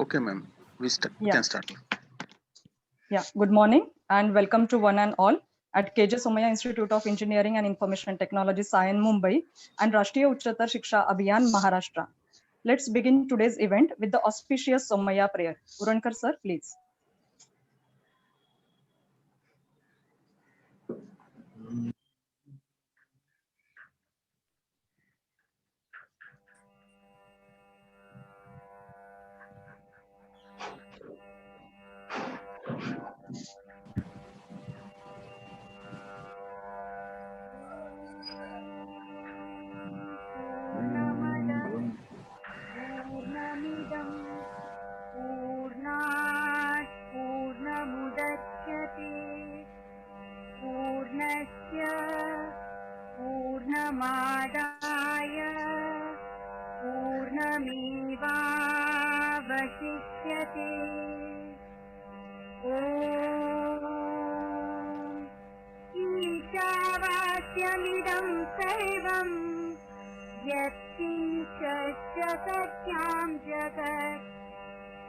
Okay, ma'am. We Yeah. can start. Yeah. Good morning and welcome to one and all at KJ Somaya Institute of Engineering and Information Technology, Sion, Mumbai, and Rashtriya Uchatar Shiksha Abhiyan, Maharashtra. Let's begin today's event with the auspicious Somaya prayer. Urankar sir, please. पूर्णमिदं पूर्णात् पूर्णमुदच्यते पूर्णस्य पूर्णमादाय पूर्णमेवावशिष्यते ॐ ईशावास्यमिदं सर्वम् यत्किञ्चित् जगत्यां जगत्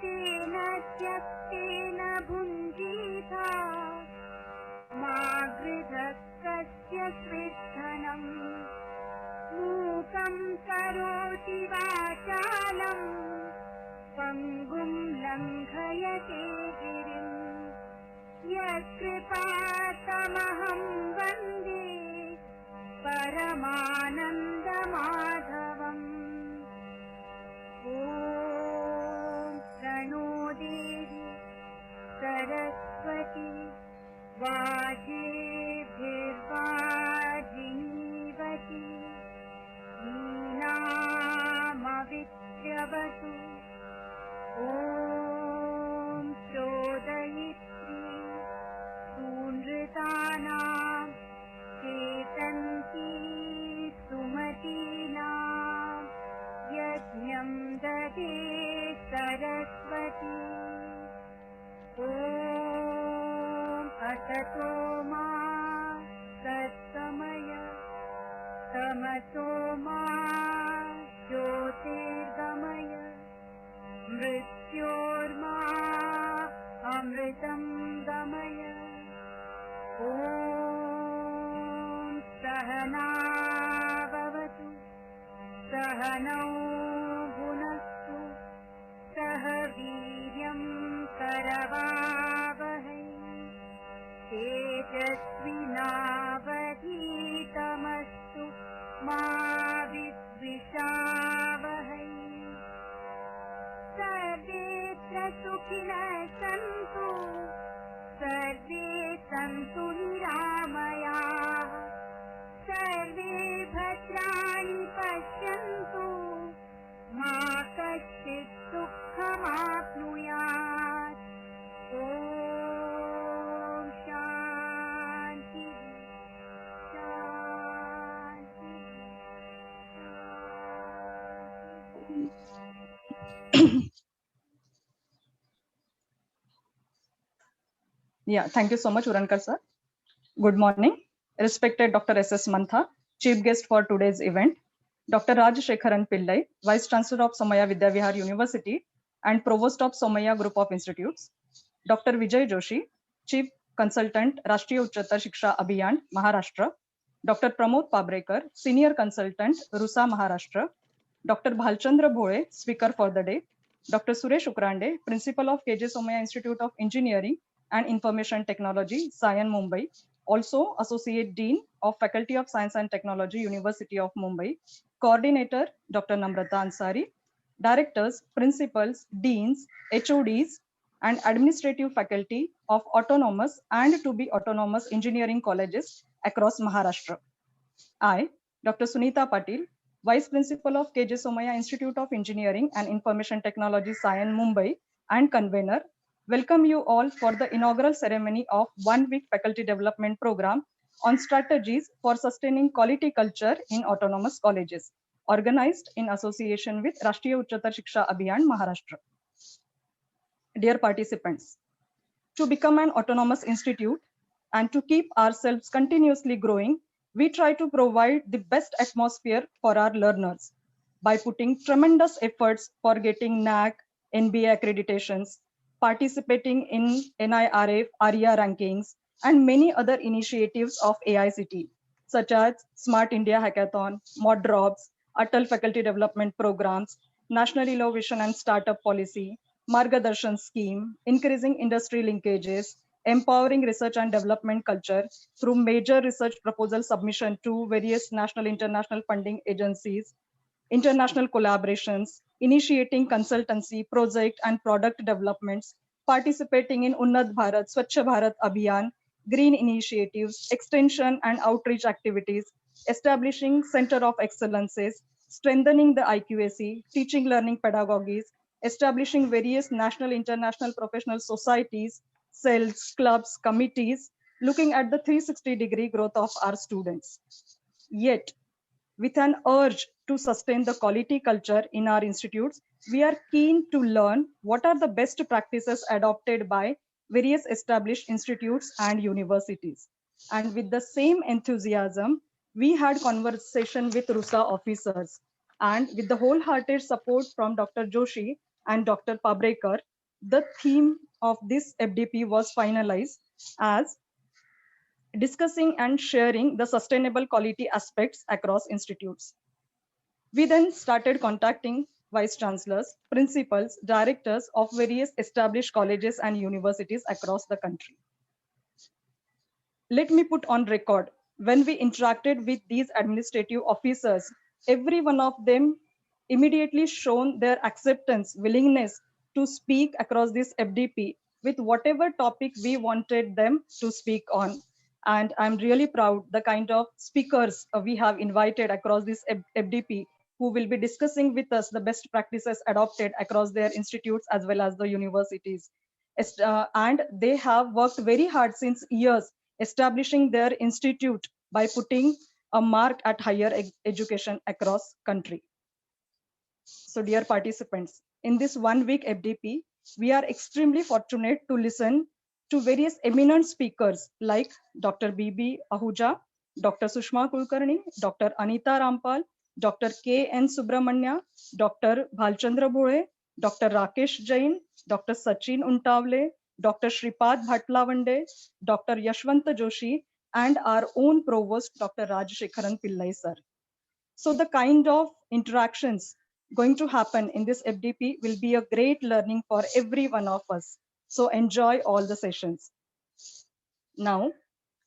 तेन त्यक्तेन भुञ्जीथा मा गृधः कस्य स्विद्धनम् मूकं करोति वाचालम् पङ्गुं लङ्घयते गिरिम् यत्कृपातमहं वन्दे परमानन्दमाधवम् ॐ प्रणो देवी सरस्वती वाजेभिर्वाजिनीवती वीणामविद्यवतु ॐ चोदयित्री सूनृतानां चेतन्ती सुमतीनां यज्ञं ददे सरस्वती ॐ असतो मा सत्समय तमसो मा ज्योतिर्गमय मृत्योर्मा अमृतं गमय ॐ सहनावतु सहनौ भुनस्तु सह वीर्यं करवावहै तेजस्विनावधीतमस्तु मा विद्विषावहै सर्वेऽत्र सुखिनः सन्तु सर्वे सन्तु निरामयाः सर्वे भद्राणि पश्यन्तु मा कश्चित् दुःखमाप्नुयात् ॐ शान्ति शान्ति Yeah, thank you so much, Urankar sir. Good morning, respected Dr. S.S. Mantha, chief guest for today's event, Dr. Raj Shekharan Pillai, Vice Chancellor of Somaya Vidyavihar University and Provost of Somaya Group of Institutes, Dr. Vijay Joshi, Chief Consultant, Rashtriya Uchatar Shiksha Abhiyan, Maharashtra, Dr. Pramod Pabrekar, Senior Consultant, RUSA Maharashtra, Dr. Bhalchandra Bhole, Speaker for the day, Dr. Suresh Ukrande, Principal of KJ Somaya Institute of Engineering and Information Technology, Sion, Mumbai, also Associate Dean of Faculty of Science and Technology, University of Mumbai, Coordinator, Dr. Namrata Ansari, Directors, Principals, Deans, HODs, and Administrative Faculty of Autonomous and to be Autonomous Engineering Colleges across Maharashtra. I, Dr. Sunita Patil, Vice Principal of KJ Somaya Institute of Engineering and Information Technology, Sion, Mumbai, and Convener, welcome you all for the inaugural ceremony of 1 week faculty development program on strategies for sustaining quality culture in autonomous colleges, organized in association with Rashtriya Uchatar Shiksha Abhiyan, Maharashtra. Dear participants, to become an autonomous institute and to keep ourselves continuously growing, we try to provide the best atmosphere for our learners by putting tremendous efforts for getting NAAC, NBA accreditations, participating in NIRF, ARIA rankings, and many other initiatives of AICT, such as Smart India Hackathon, Mod Drops, Atal Faculty Development Programs, National Innovation and Startup Policy, Margadarshan Scheme, increasing industry linkages, empowering research and development culture through major research proposal submission to various national international funding agencies, international collaborations, initiating consultancy, project and product developments, participating in Unnat Bharat, Swachh Bharat Abhiyan, green initiatives, extension and outreach activities, establishing center of excellences, strengthening the IQAC, teaching learning pedagogies, establishing various national, international professional societies, cells, clubs, committees, looking at the 360-degree growth of our students. Yet, with an urge to sustain the quality culture in our institutes, we are keen to learn what are the best practices adopted by various established institutes and universities. And with the same enthusiasm, we had conversation with RUSA officers. And with the wholehearted support from Dr. Joshi and Dr. Pabrekar, the theme of this FDP was finalized as discussing and sharing the sustainable quality aspects across institutes. We then started contacting vice chancellors, principals, directors of various established colleges and universities across the country. Let me put on record, when we interacted with these administrative officers, every one of them immediately shown their acceptance, willingness to speak across this FDP with whatever topic we wanted them to speak on. And I'm really proud the kind of speakers we have invited across this FDP who will be discussing with us the best practices adopted across their institutes as well as the universities. And they have worked very hard since years establishing their institute by putting a mark at higher education across country. So dear participants, in this 1 week FDP, we are extremely fortunate to listen to various eminent speakers like Dr. B.B. Ahuja, Dr. Sushma Kulkarni, Dr. Anita Rampal, Dr. K.N. Subramanya, Dr. Bhalchandra Bhole, Dr. Rakesh Jain, Dr. Sachin Untavle, Dr. Shripad Bhatlavande, Dr. Yashwanta Joshi, and our own provost, Dr. Rajshekharan Pillai sir. So the kind of interactions going to happen in this FDP will be a great learning for every one of us. So enjoy all the sessions. Now,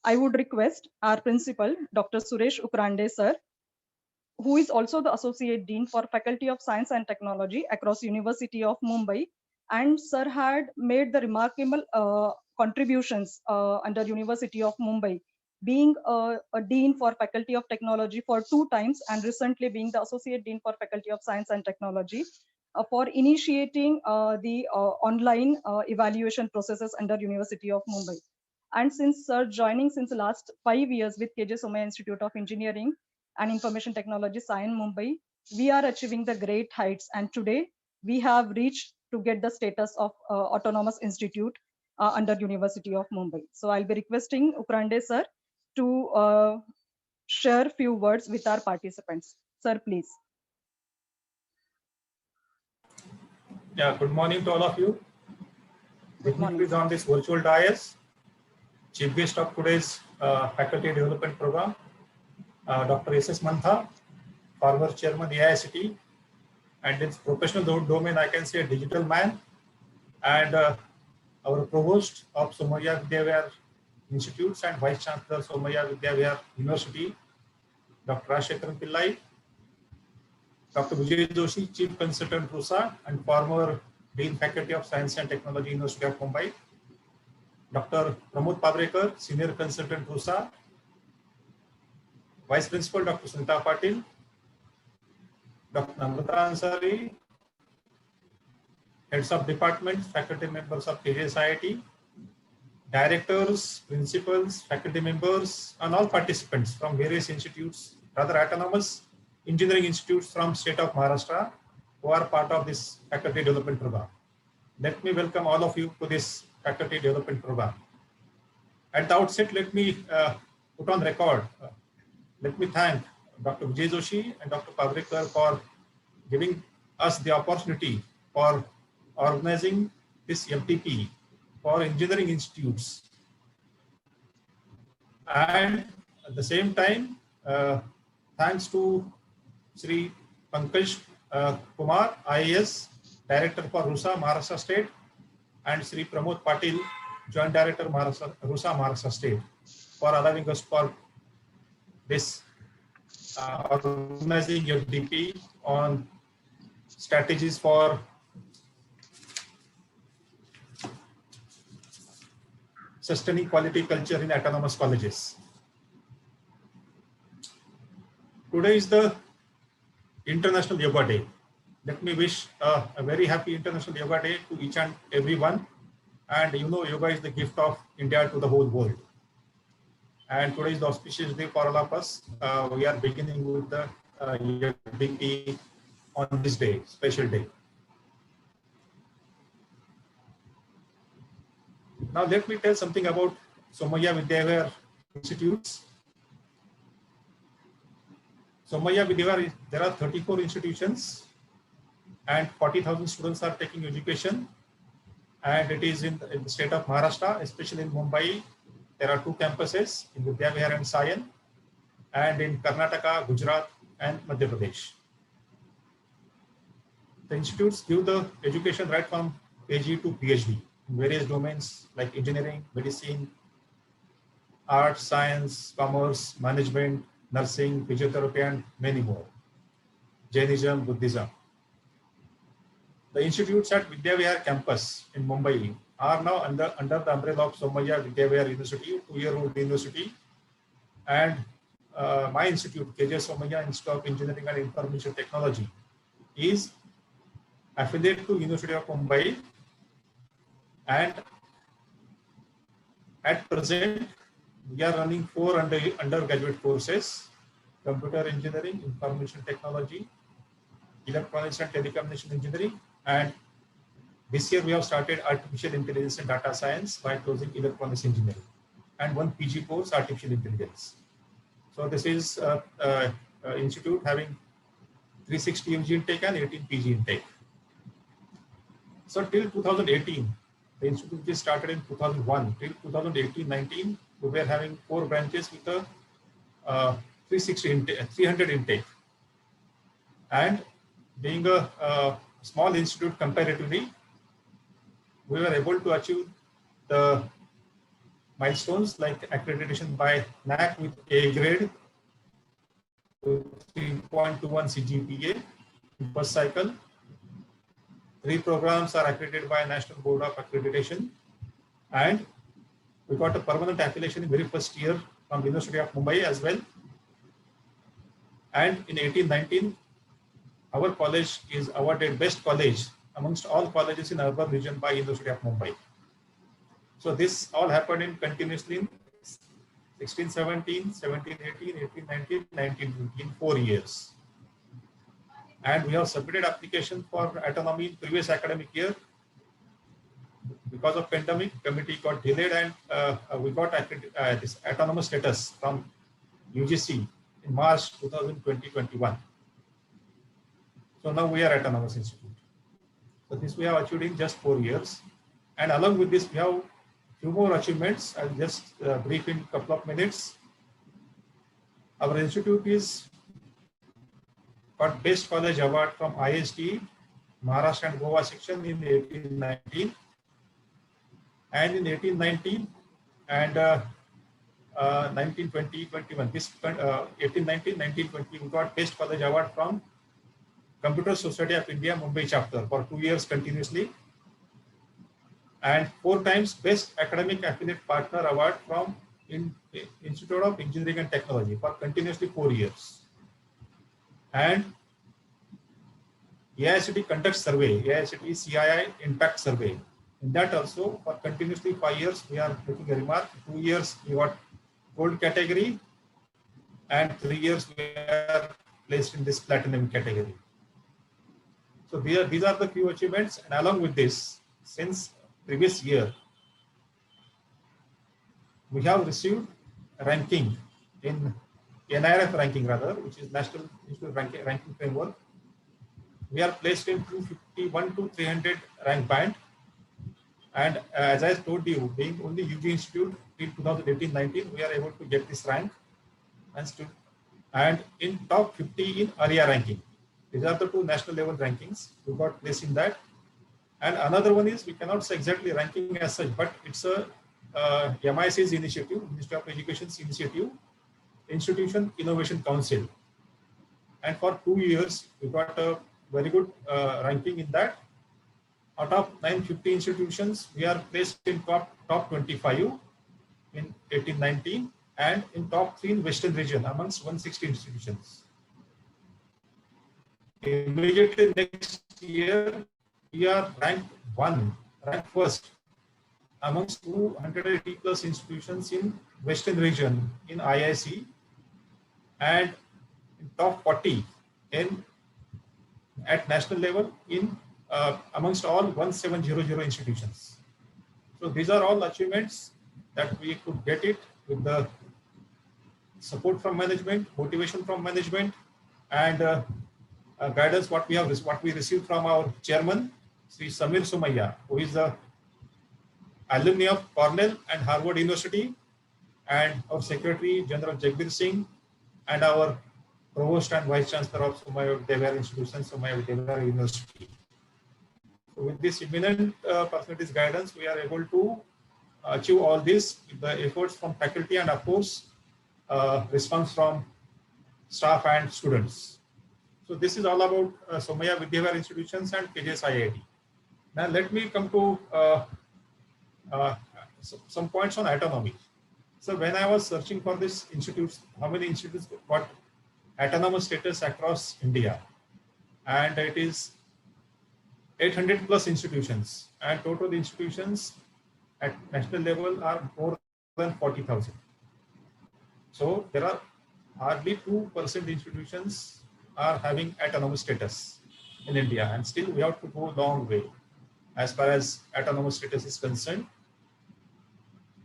I would request our principal, Dr. Suresh Ukrande sir, who is also the Associate Dean for Faculty of Science and Technology across University of Mumbai. And sir had made the remarkable contributions under University of Mumbai, being a Dean for Faculty of Technology for 2 times and recently being the Associate Dean for Faculty of Science and Technology for initiating the online evaluation processes under University of Mumbai. And since sir joining since the last 5 years with KJ Somaiya Institute of Engineering and Information Technology, SIAN Mumbai, we are achieving the great heights. And today we have reached to get the status of autonomous institute under University of Mumbai. So I'll be requesting Ukrande sir to share few words with our participants. Sir, please. Yeah, good morning to all of you. Good morning. Please on this virtual dais, chief guest of today's faculty development program, Dr. S.S. Mantha, former chairman AICT, and in professional domain, I can say a digital man, and our provost of Somaiya Vidyavihar Institutes and Vice Chancellor Somaiya Vidyavihar University, Dr. Rajshekharan Pillai, Dr. Vijay Joshi, Chief Consultant RUSA and former Dean Faculty of Science and Technology, University of Mumbai, Dr. Pramod Pabrekar, Senior Consultant RUSA, Vice Principal Dr. Sunita Patil, Dr. Namrata Ansari, Heads of Departments, Faculty Members of KJSIIT, Directors, Principals, Faculty Members, and all participants from various institutes, rather autonomous engineering institutes from state of Maharashtra who are part of this faculty development program. Let me welcome all of you to this faculty development program. At the outset, let me put on record, let me thank Dr. Vijay Joshi and Dr. Pabrekar for giving us the opportunity for organizing this MTP for engineering institutes. And at the same time, thanks to Sri Pankaj Kumar, IAS, Director for RUSA, Maharashtra State, and Sri Pramod Patil, Joint Director, RUSA, Maharashtra State, for allowing us for this organizing MTP on strategies for sustaining quality culture in autonomous colleges. Today is the International Yoga Day. Let me wish a very happy International Yoga Day to each and everyone. And you know, yoga is the gift of India to the whole world. And today is the auspicious day for all of us. We are beginning with the MTP on this day, special day. Now let me tell something about Somaiya Vidyavihar Institutes. Somaiya Vidyavihar, there are 34 institutions and 40,000 students are taking education. And it is in the state of Maharashtra, especially in Mumbai. There are 2 campuses in Vidyavihar and Sayan, and in Karnataka, Gujarat, and Madhya Pradesh. The institutes give the education right from KG to PhD in various domains like engineering, medicine, arts, science, commerce, management, nursing, physiotherapy, and many more. Jainism, Buddhism. The institutes at Vidyavihar campus in Mumbai are now under the umbrella of Somaiya Vidyavihar University, 2-year-old university, and my institute, KJ Somaiya Institute of Engineering and Information Technology, is affiliated to University of Mumbai, and at present we are running 4 undergraduate courses: computer engineering, information technology, electronics and telecommunication engineering, and this year we have started artificial intelligence and data science by closing electronics engineering, and 1 PG course, artificial intelligence. So this is institute having 360 MG intake and 18 PG intake. So till 2018, the institute is started in 2001. Till 2018-19, we were having 4 branches with a 300 intake. And being a small institute comparatively, we were able to achieve the milestones like accreditation by NAAC with A grade, 3.21 CGPA in first cycle. 3 programs are accredited by National Board of Accreditation, and we got a permanent affiliation in very first year from University of Mumbai as well. And in 18-19, our college is awarded best college amongst all colleges in urban region by University of Mumbai. So this all happened in continuously in 16-17, 17-18, 18-19, 19-20, 4 years. And we have submitted application for autonomy in previous academic year. Because of pandemic, committee got delayed, and we got this autonomous status from UGC in March 2020-21. So now we are autonomous institute. So this we have achieved in just 4 years. And along with this, we have few more achievements. I'll just brief in a couple of minutes. Our institute is got Best College Award from IST, Maharashtra and Goa section in 18-19. And in 18-19 and 19-20, 21, this 18-19, 19-20, we got Best College Award from Computer Society of India, Mumbai chapter for 2 years continuously. And 4 times Best Academic Affiliate Partner Award from Institute of Engineering and Technology for continuously 4 years. And AICTE conducts survey, AICTE CII Impact Survey. In that also, for continuously 5 years, we are making a remark. 2 years we got gold category, and 3 years we are placed in this platinum category. So these are the few achievements. And along with this, since previous year, we have received ranking in NIRF ranking rather, which is National Institute Ranking Framework. we are placed in 251 to 300 rank band. And as I told you, being only UG Institute in 2018-19, we are able to get this rank and in top 50 in ARIA ranking. These are the two national level rankings. We got placed in that. And another one is, we cannot say exactly ranking as such, but it's a MIS's initiative, Ministry of Education's initiative, Institution Innovation Council. And for 2 years, we got a very good ranking in that. Out of 950 institutions, we are placed in top 25 in 18-19 and in top 3 in Western region amongst 160 institutions. Immediately next year, we are ranked first amongst 280 plus institutions in Western region in IIC and in top 40 at national level in amongst all 1700 institutions. So these are all achievements that we could get it with the support from management, motivation from management, and guidance what we received from our chairman, Sri Samir Somaiya, who is the alumni of Cornell and Harvard University, and our Secretary General Jagbir Singh, and our Provost and Vice Chancellor of Somaiya Vidyavihar Institution, Somaiya Vidyavihar University. So with this eminent personalities guidance, we are able to achieve all this with the efforts from faculty and, of course, response from staff and students. So this is all about Somaiya Vidyavihar Institutions and KJS IIT. Now let me come to some points on autonomy. So when I was searching for these institutes, how many institutes got autonomous status across India? And it is 800 plus institutions, and total institutions at national level are more than 40,000. So there are hardly 2% institutions are having autonomous status in India, and still we have to go a long way as far as autonomous status is concerned.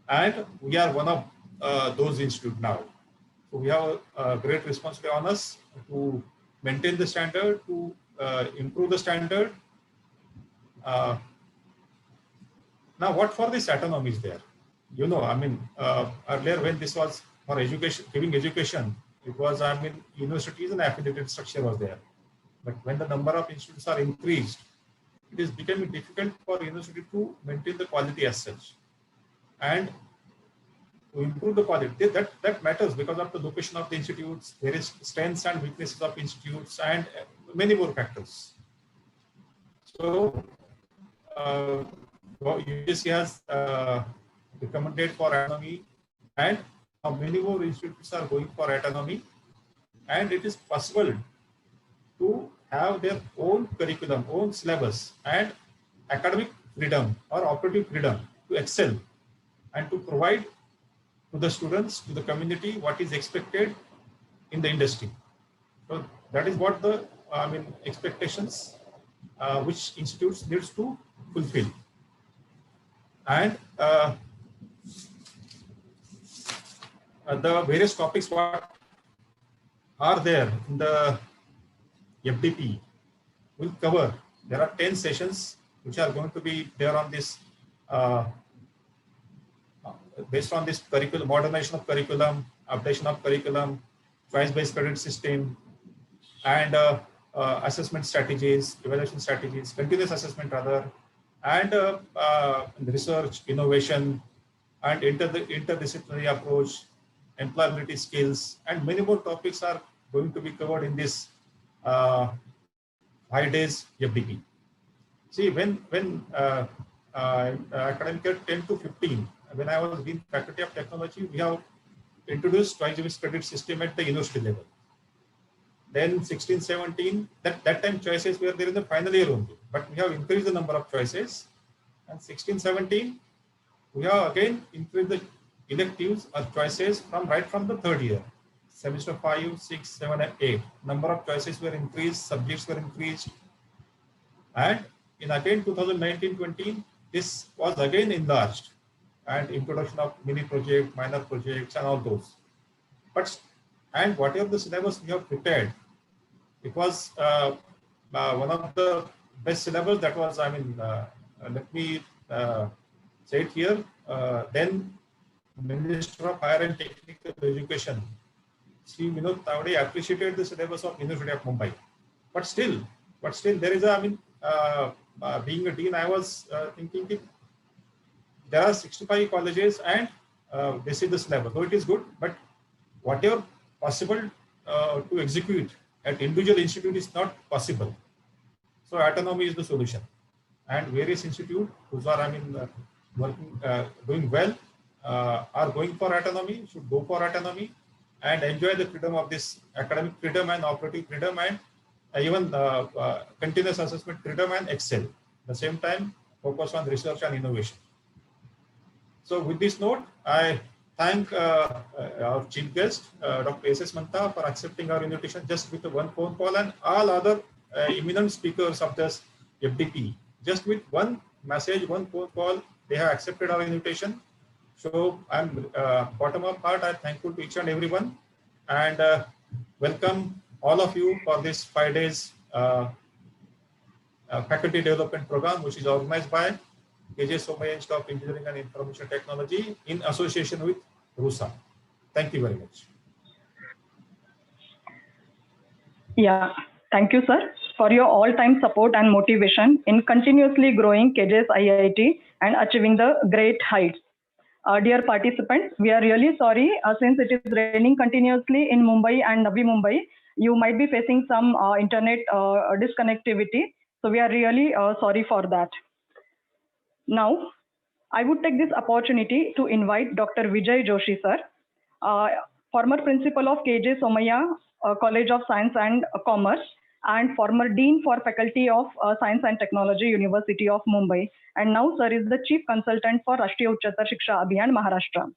And we are one of those institutes now. So we have a great responsibility on us to maintain the standard, to improve the standard. Now, what for this autonomy is there? You know, I mean, earlier when this was for education, giving education, it was, I mean, universities and affiliated structure was there. But when the number of institutes are increased, it is becoming difficult for university to maintain the quality as such. And to improve the quality, that matters because of the location of the institutes, various strengths and weaknesses of institutes, and many more factors. So, UGC has recommended for autonomy, and many more institutes are going for autonomy, and it is possible to have their own curriculum, own syllabus, and academic freedom or operative freedom to excel and to provide to the students, to the community, what is expected in the industry. So that is what the expectations which institutes needs to fulfill. And the various topics what are there in the FDP will cover. There are 10 sessions which are going to be there on this based on this curriculum, modernization of curriculum, updation of curriculum, choice-based credit system, and assessment strategies, evaluation strategies, continuous assessment rather, and research, innovation, and interdisciplinary approach, employability skills, and many more topics are going to be covered in this 5 days FDP. See, when academic year 10 to 15, when I was in Faculty of Technology, we have introduced choice-based credit system at the university level. Then 16, 17, that time choices were there in the final year only, but we have increased the number of choices. And 16, 17, we have again increased the electives or choices right from the third year. Semester 5, 6, 7, and 8. Number of choices were increased, subjects were increased. And in again 2019-20, this was again enlarged, and introduction of mini project, minor projects, and all those. And whatever the syllabus we have prepared, it was one of the best syllabus. That was, let me say it here. Then Minister of Higher and Technical Education, Sri Vinod Tawade, appreciated the syllabus of University of Mumbai. But still, there is being a dean, I was thinking that there are 65 colleges and this is the syllabus. Though it is good, but whatever possible to execute at individual institute is not possible. So autonomy is the solution. And various institutes who are, working, doing well, are going for autonomy, should go for autonomy and enjoy the freedom of this academic freedom and operating freedom and even continuous assessment freedom and excel. At the same time, focus on research and innovation. So with this note, I thank our chief guest, Dr. S.S. Mantha, for accepting our invitation just with one phone call, and all other eminent speakers of this FDP. Just with one message, one phone call, they have accepted our invitation. So I'm bottom of heart, I'm thankful to each and everyone, and welcome all of you for this 5 days faculty development program, which is organized by KJ Somaiya Institute of Engineering and Information Technology in association with RUSA. Thank you very much. Yeah, thank you, sir, for your all-time support and motivation in continuously growing KJS IIT and achieving the great heights. Dear participants, we are really sorry since it is raining continuously in Mumbai and Navi Mumbai. You might be facing some internet disconnectivity. So we are really sorry for that. Now, I would take this opportunity to invite Dr. Vijay Joshi, sir, former principal of KJ Somaiya College of Science and Commerce, and former Dean for Faculty of Science and Technology, University of Mumbai. And now sir is the Chief Consultant for Rashtriya Uchchatar Shiksha Abhiyan, Maharashtra.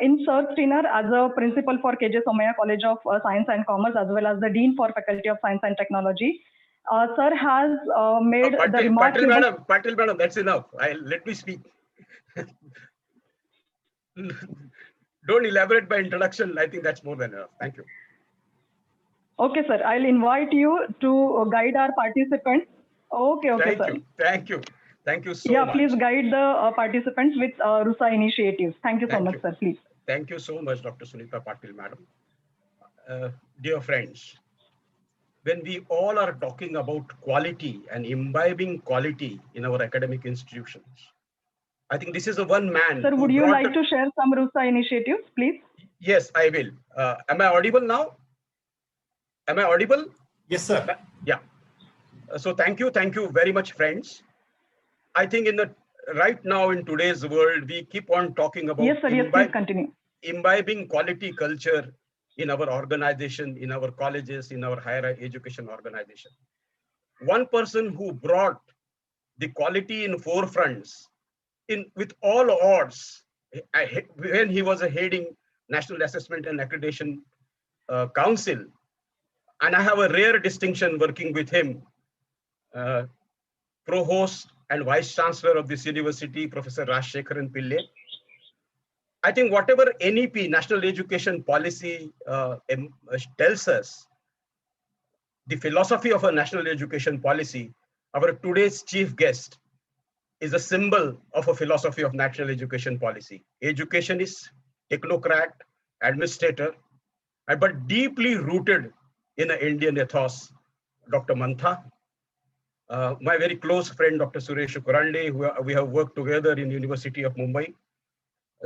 In Sir's tenure as a principal for KJ Somaiya College of Science and Commerce, as well as the Dean for Faculty of Science and Technology, sir has made the remarkable... Patil madam, that's enough. Let me speak. Don't elaborate by introduction. I think that's more than enough. Thank you. Okay, sir. I'll invite you to guide our participants. Okay, sir. Thank you so much. Yeah, please guide the participants with RUSA initiatives. Thank you so much, sir. Please. Thank you so much, Dr. Sunita Patil, madam. Dear friends, when we all are talking about quality and imbibing quality in our academic institutions, I think this is the one man. Sir, would you like to share some RUSA initiatives, please? Yes, I will. Am I audible now? Am I audible? Yes, sir. Yeah. So thank you very much, friends. I think right now in today's world, we keep on talking about yes, sir. Yes, please continue. Imbibing quality culture in our organization, in our colleges, in our higher education organization. One person who brought the quality in forefronts with all odds, when he was heading National Assessment and Accreditation Council, and I have a rare distinction working with him, Provost and Vice Chancellor of this university, Professor Rajshekharan Pillai. I think whatever NEP, National Education Policy, tells us, the philosophy of a national education policy, our today's chief guest is a symbol of a philosophy of national education policy. Education is technocrat, administrator, but deeply rooted in an Indian ethos. Dr. Mantha, my very close friend, Dr. Suresh Kurande, who we have worked together in University of Mumbai.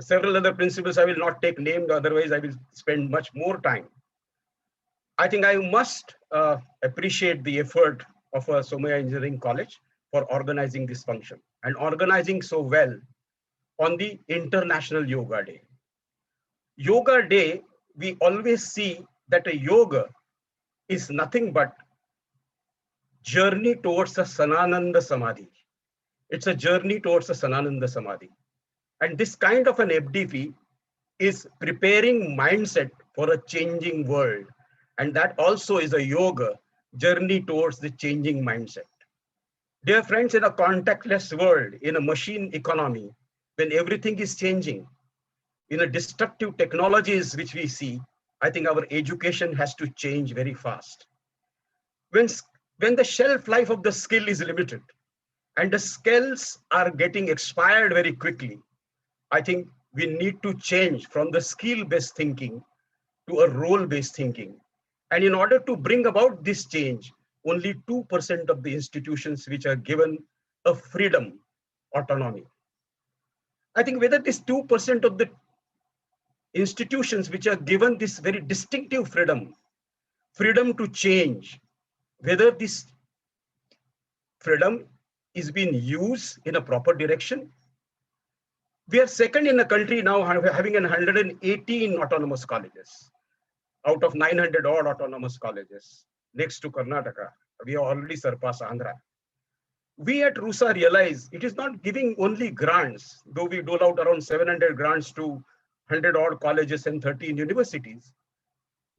Several other principals I will not take names, otherwise I will spend much more time. I think I must appreciate the effort of Somaiya Engineering College for organizing this function and organizing so well on the International Yoga Day. Yoga Day, we always see that a yoga is nothing but journey towards a Sanananda Samadhi. It's a journey towards a Sanananda Samadhi. And this kind of an FDP is preparing mindset for a changing world. And that also is a yoga journey towards the changing mindset. Dear friends, in a contactless world, in a machine economy, when everything is changing, in a destructive technologies which we see, I think our education has to change very fast. When when the shelf life of the skill is limited and the skills are getting expired very quickly, I think we need to change from the skill-based thinking to a role-based thinking. And in order to bring about this change, only 2% of the institutions which are given a freedom, autonomy. I think whether this 2% of the institutions which are given this very distinctive freedom to change, whether this freedom is being used in a proper direction. We are second in the country now, having 118 autonomous colleges out of 900 odd autonomous colleges. Next to Karnataka, we have already surpassed Andhra. We at RUSA realize it is not giving only grants, though we dole out around 700 grants to 100 odd colleges and 13 universities.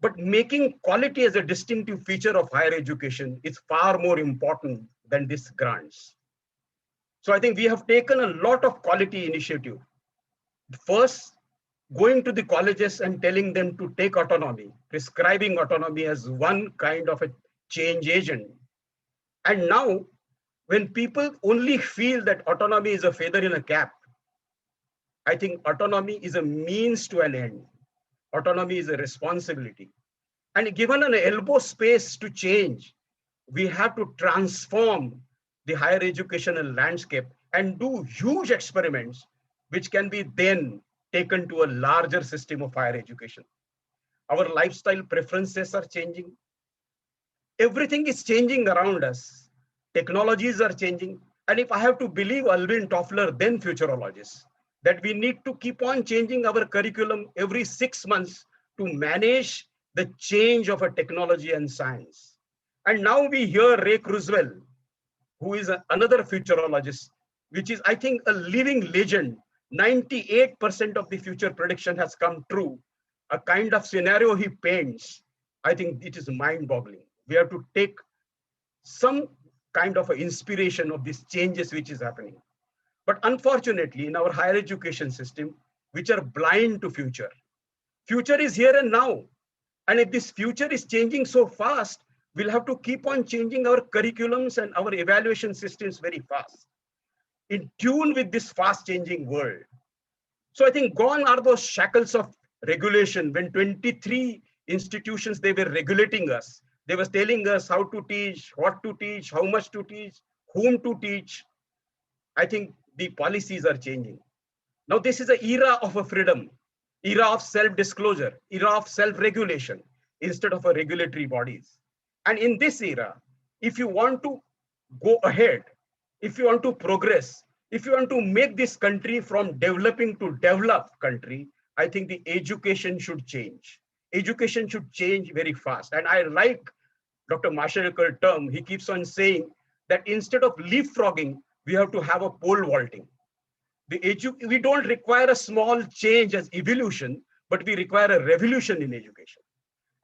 But making quality as a distinctive feature of higher education is far more important than these grants. So I think we have taken a lot of quality initiative. First, going to the colleges and telling them to take autonomy, prescribing autonomy as one kind of a change agent. And now, when people only feel that autonomy is a feather in a cap, I think autonomy is a means to an end. Autonomy is a responsibility. And given an elbow space to change, we have to transform the higher educational landscape and do huge experiments, which can be then taken to a larger system of higher education. Our lifestyle preferences are changing. Everything is changing around us. Technologies are changing. And if I have to believe Alvin Toffler, then futurologist, that we need to keep on changing our curriculum every 6 months to manage the change of a technology and science. And now we hear Ray Kurzweil, who is another futurologist, which is, I think, a living legend. 98% of the future prediction has come true. A kind of scenario he paints, I think it is mind-boggling. We have to take some kind of inspiration of these changes which is happening. But unfortunately, in our higher education system, which are blind to future. Future is here and now. And if this future is changing so fast, we'll have to keep on changing our curriculums and our evaluation systems very fast, in tune with this fast changing world. So I think gone are those shackles of regulation when 23 institutions, they were regulating us. They were telling us how to teach, what to teach, how much to teach, whom to teach. I think the policies are changing. Now this is an era of a freedom, era of self-disclosure, era of self-regulation instead of a regulatory bodies. And in this era, if you want to go ahead, if you want to progress, if you want to make this country from developing to developed country, I think the education should change. Education should change very fast. And I like Dr. Masharekar's term. He keeps on saying that instead of leapfrogging, we have to have a pole vaulting. We don't require a small change as evolution, but we require a revolution in education.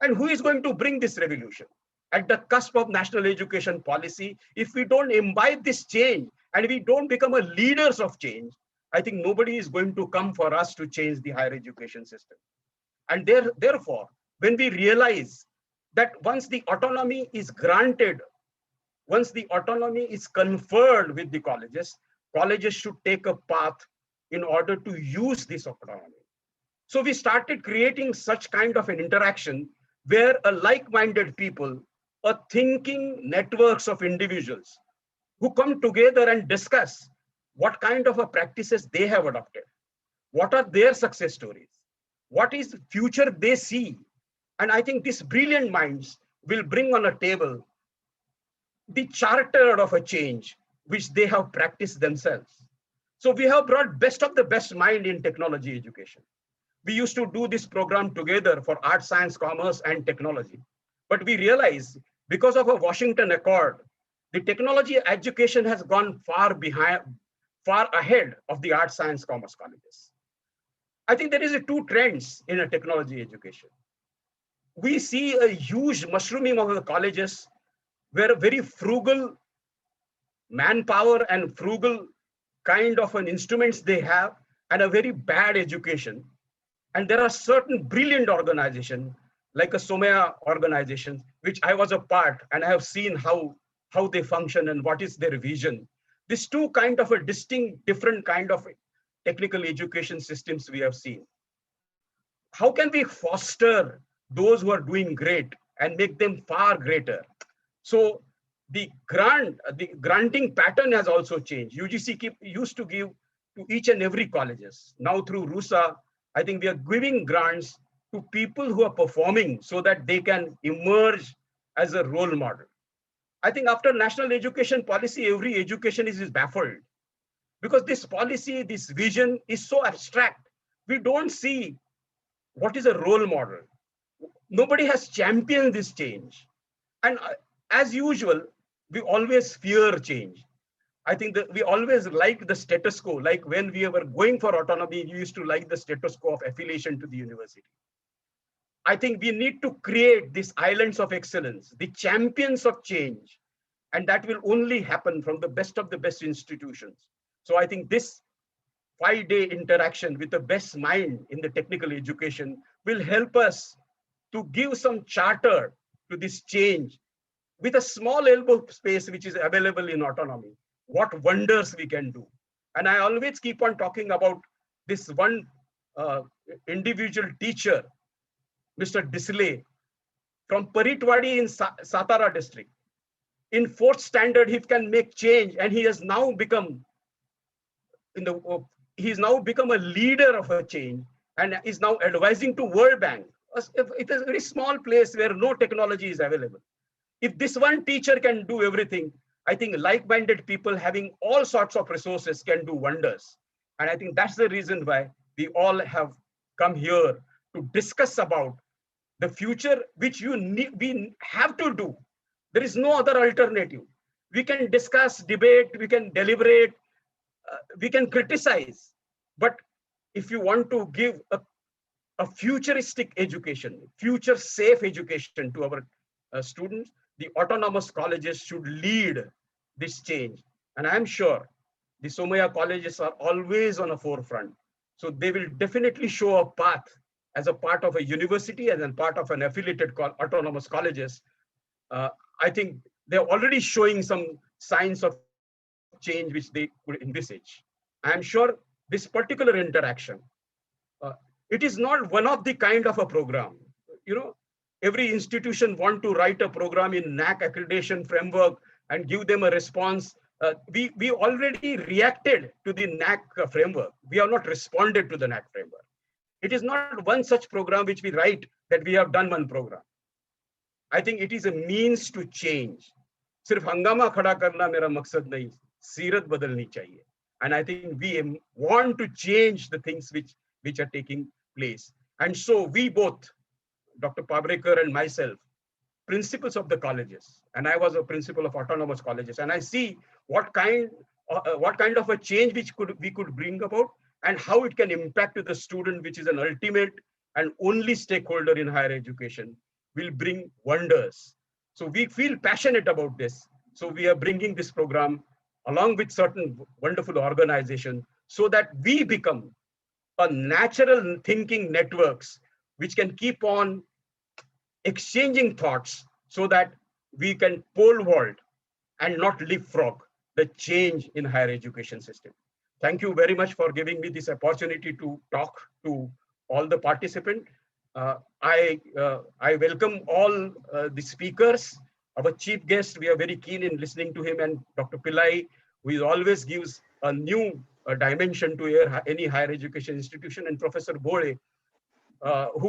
And who is going to bring this revolution? At the cusp of national education policy, if we don't imbibe this change and we don't become a leaders of change, I think nobody is going to come for us to change the higher education system. And therefore, when we realize that once the autonomy is granted, once the autonomy is conferred with the colleges, colleges should take a path in order to use this autonomy. So we started creating such kind of an interaction where a like-minded people, a thinking networks of individuals who come together and discuss what kind of a practices they have adopted, what are their success stories, what is the future they see. And I think these brilliant minds will bring on a table the charter of a change which they have practiced themselves. So we have brought best of the best mind in technology education. We used to do this program together for art, science, commerce, and technology. But we realized because of a Washington Accord, the technology education has gone far ahead of the art, science, commerce colleges. I think there is two trends in a technology education. We see a huge mushrooming of the colleges where a very frugal manpower and frugal kind of an instruments they have and a very bad education. And there are certain brilliant organizations like a Somaya organization, which I was a part, and I have seen how how they function and what is their vision. These two kind of a distinct, different kind of technical education systems we have seen. How can we foster those who are doing great and make them far greater? So the granting pattern has also changed. UGC used to give to each and every colleges. Now through RUSA, I think we are giving grants to people who are performing so that they can emerge as a role model. I think after national education policy, every education is baffled because this policy, this vision is so abstract. We don't see what is a role model. Nobody has championed this change. And as usual, we always fear change. I think that we always like the status quo, like when we were going for autonomy, we used to like the status quo of affiliation to the university. I think we need to create these islands of excellence, the champions of change, and that will only happen from the best of the best institutions. So I think this 5-day interaction with the best mind in the technical education will help us to give some charter to this change with a small elbow space which is available in autonomy, what wonders we can do. And I always keep on talking about this one individual teacher, Mr. Disley, from Paritwadi in Satara district. In 4th standard, he can make change, and he has now become he's now become a leader of a change and is now advising to World Bank. It is a very small place where no technology is available. If this one teacher can do everything, I think like-minded people having all sorts of resources can do wonders. And I think that's the reason why we all have come here to discuss about the future, which we have to do. There is no other alternative. We can discuss, debate, we can deliberate, we can criticize. But if you want to give a futuristic education, future safe education to our students, the autonomous colleges should lead this change. And I'm sure the Somaiya colleges are always on the forefront. So they will definitely show a path as a part of a university and then part of an affiliated autonomous colleges. I think they're already showing some signs of change which they could envisage. I'm sure this particular interaction, it is not one of the kind of a program. You know, every institution want to write a program in NAAC accreditation framework and give them a response. We already reacted to the NAAC framework. We have not responded to the NAAC framework. It is not one such program which we write that we have done one program. I think it is a means to change. Sirf hangama khada karna mera maksad nahi, seerat badalni chahiye. And I think we want to change the things which are taking place. And so we both, Dr. Pabrekar and myself, principals of the colleges, and I was a principal of autonomous colleges, and I see what kind of a change which we could bring about and how it can impact to the student, which is an ultimate and only stakeholder in higher education, will bring wonders. So we feel passionate about this. So we are bringing this program along with certain wonderful organizations so that we become a natural thinking networks which can keep on exchanging thoughts so that we can pole vault and not leapfrog the change in higher education system. Thank you very much for giving me this opportunity to talk to all the participants. I welcome all the speakers. Our chief guest, we are very keen in listening to him, and Dr. Pillai, who always gives a new dimension to any higher education institution, and Professor Bole, who